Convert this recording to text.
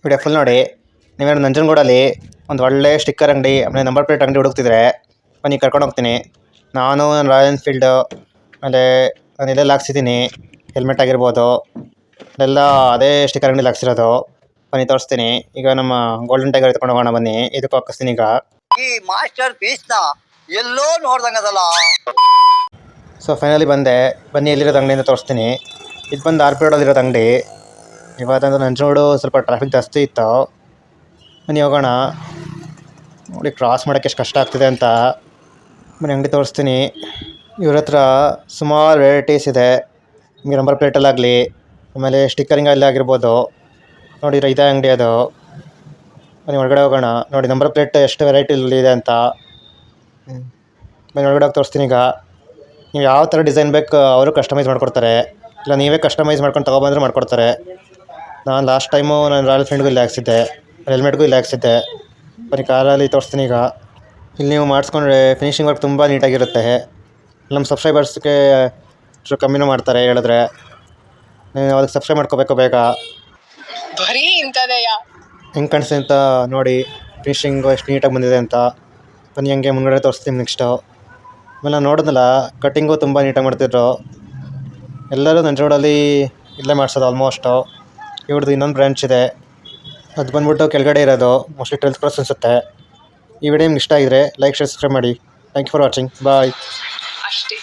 Video full ನೋಡಿ. ನೀವೇನು ನಂಜನಗೂಡಲ್ಲಿ ಒಂದು ಒಳ್ಳೆ ಸ್ಟಿಕ್ಕರ್ ಅಂಗಡಿ ಆಮೇಲೆ ನಂಬರ್ ಪ್ಲೇಟ್ ಅಂಗಡಿ ಹುಡುಕ್ತಿದ್ರೆ ಬನ್ನಿ ಕರ್ಕೊಂಡು ಹೋಗ್ತೀನಿ. ನಾನು ನನ್ನ ರಾಯಲ್ ಎನ್ಫೀಲ್ಡು ಆಮೇಲೆ ನಾನು ಎಲ್ಲೆಲ್ಲಿ ಹಾಕ್ಸಿದ್ದೀನಿ, ಹೆಲ್ಮೆಟ್ ಆಗಿರ್ಬೋದು, ಎಲ್ಲ ಅದೇ ಸ್ಟಿಕ್ಕರ್ ಅಂಗಡಿಲಿ ಹಾಕ್ಸಿರೋದು. ಬನ್ನಿ ತೋರಿಸ್ತೀನಿ. ಈಗ ನಮ್ಮ ಗೋಲ್ಡನ್ ಟೈಗರ್ ಎತ್ಕೊಂಡು ಹೋಗೋಣ ಬನ್ನಿ. ಇದಕ್ಕೂ ಹಾಕಿಸ್ತೀನಿ. ಈಗ ಈ ಮಾಸ್ಟರ್ ಪೀಸ್ನ ಎಲ್ಲೋ ನೋಡ್ದಂಗದಲ್ಲ. ಸೊ ಫೈನಲಿ ಬಂದೆ. ಬನ್ನಿ ಎಲ್ಲಿರೋದು ಅಂಗಡಿ ಅಂತ ತೋರಿಸ್ತೀನಿ. ಇದು ಬಂದು ಆರ್ ಪಿ ರೋಡಲ್ಲಿರೋದು ಅಂಗಡಿ. ಇವತ್ತಂದ್ರೆ ನಂಜನಗೂಡು ಸ್ವಲ್ಪ ಟ್ರಾಫಿಕ್ ಜಾಸ್ತಿ ಇತ್ತು. ಬನ್ನಿ ಹೋಗೋಣ. ನೋಡಿ ಕ್ರಾಸ್ ಮಾಡೋಕ್ಕೆ ಎಷ್ಟು ಕಷ್ಟ ಆಗ್ತಿದೆ ಅಂತ. ಬನ್ನಿ ಅಂಗಡಿ ತೋರಿಸ್ತೀನಿ. ಇವ್ರ ಹತ್ರ ಸುಮಾರು ವೆರೈಟೀಸ್ ಇದೆ. ನಿಮಗೆ ನಂಬರ್ ಪ್ಲೇಟಲ್ಲಾಗಲಿ ಆಮೇಲೆ ಸ್ಟಿಕ್ಕರಿಂಗಲ್ಲಿ ಆಗಿರ್ಬೋದು. ನೋಡಿ ಇದೇ ಅಂಗಡಿ ಅದು. ಬನ್ನಿ ಒಳಗಡೆ ಹೋಗೋಣ. ನೋಡಿ ನಂಬರ್ ಪ್ಲೇಟ್ ಎಷ್ಟು ವೆರೈಟಿಲಿ ಇದೆ ಅಂತ. ಬನ್ನಿ ಒಳಗಡೆ ಹೋಗಿ ತೋರಿಸ್ತೀನಿ. ಈಗ ನೀವು ಯಾವ ಥರ ಡಿಸೈನ್ ಬೇಕು ಅವರು ಕಸ್ಟಮೈಸ್ ಮಾಡಿಕೊಡ್ತಾರೆ, ಇಲ್ಲ ನೀವೇ ಕಸ್ಟಮೈಸ್ ಮಾಡ್ಕೊಂಡು ತೊಗೊಬಂದ್ರೆ ಮಾಡಿಕೊಡ್ತಾರೆ. ನಾನು ಲಾಸ್ಟ್ ಟೈಮು ನಾನು ರಾಯಲ್ ಎನ್ಫೀಲ್ಡ್ಗೂ ಇಲ್ಲಿ ಹಾಕ್ಸಿದ್ದೆ, ಹೆಲ್ಮೆಟ್ಗೂ ಇಲ್ಲಿ ಹಾಕ್ಸಿದ್ದೆ. ಬನ್ನಿ ಕಾರಲ್ಲಿ ತೋರಿಸ್ತೀನಿ. ಈಗ ಇಲ್ಲಿ ನೀವು ಮಾಡಿಸ್ಕೊಂಡ್ರೆ ಫಿನಿಷಿಂಗ್ ವರ್ಕ್ ತುಂಬ ನೀಟಾಗಿರುತ್ತೆ. ನಮ್ಮ ಸಬ್ಸ್ಕ್ರೈಬರ್ಸ್ಗೆ ಕಮ್ಮಿನೂ ಮಾಡ್ತಾರೆ ಹೇಳಿದ್ರೆ. ನೀವು ಅದಕ್ಕೆ ಸಬ್ಸ್ಕ್ರೈಬ್ ಮಾಡ್ಕೋಬೇಕು ಬೇಗ. ಬರೀ ಇಂಥದೆಯಾ ಹೆಂಗೆ ಕಾಣಿಸ್ತೆ ಅಂತ ನೋಡಿ. ಫಿನಿಷಿಂಗು ಎಷ್ಟು ನೀಟಾಗಿ ಬಂದಿದೆ ಅಂತ. ಬನ್ನಿ ಹಂಗೆ ಮುಂದ್ಗಡೆ ತೋರಿಸ್ತೀನಿ ನೆಕ್ಸ್ಟು. ಆಮೇಲೆ ನಾನು ನೋಡಿದ್ನಲ್ಲ, ಕಟ್ಟಿಂಗು ತುಂಬ ನೀಟಾಗಿ ಮಾಡ್ತಿದ್ರು. ಎಲ್ಲರೂ ನಂಜನಗೂಡಲ್ಲಿ ಇಲ್ಲೇ ಮಾಡಿಸೋದು ಆಲ್ಮೋಸ್ಟು. ಇವ್ರದ್ದು ಇನ್ನೊಂದು ಬ್ರಾಂಚ್ ಇದೆ, ಅದು ಬಂದ್ಬಿಟ್ಟು ಕೆಳಗಡೆ ಇರೋದು. ಮೋಸ್ಟ್ಲಿ ಟ್ವೆಲ್ತ್ ಕ್ರಾಸ್ ಅನಿಸುತ್ತೆ. ಈ ವಿಡಿಯೋ ನಿಮ್ಗೆ ಇಷ್ಟ ಆಗಿದ್ರೆ ಲೈಕ್, ಶೇರ್, ಸಬ್ಸ್ಕ್ರೈಬ್ ಮಾಡಿ. Thank you for watching. Bye. ಅಷ್ಟೇ.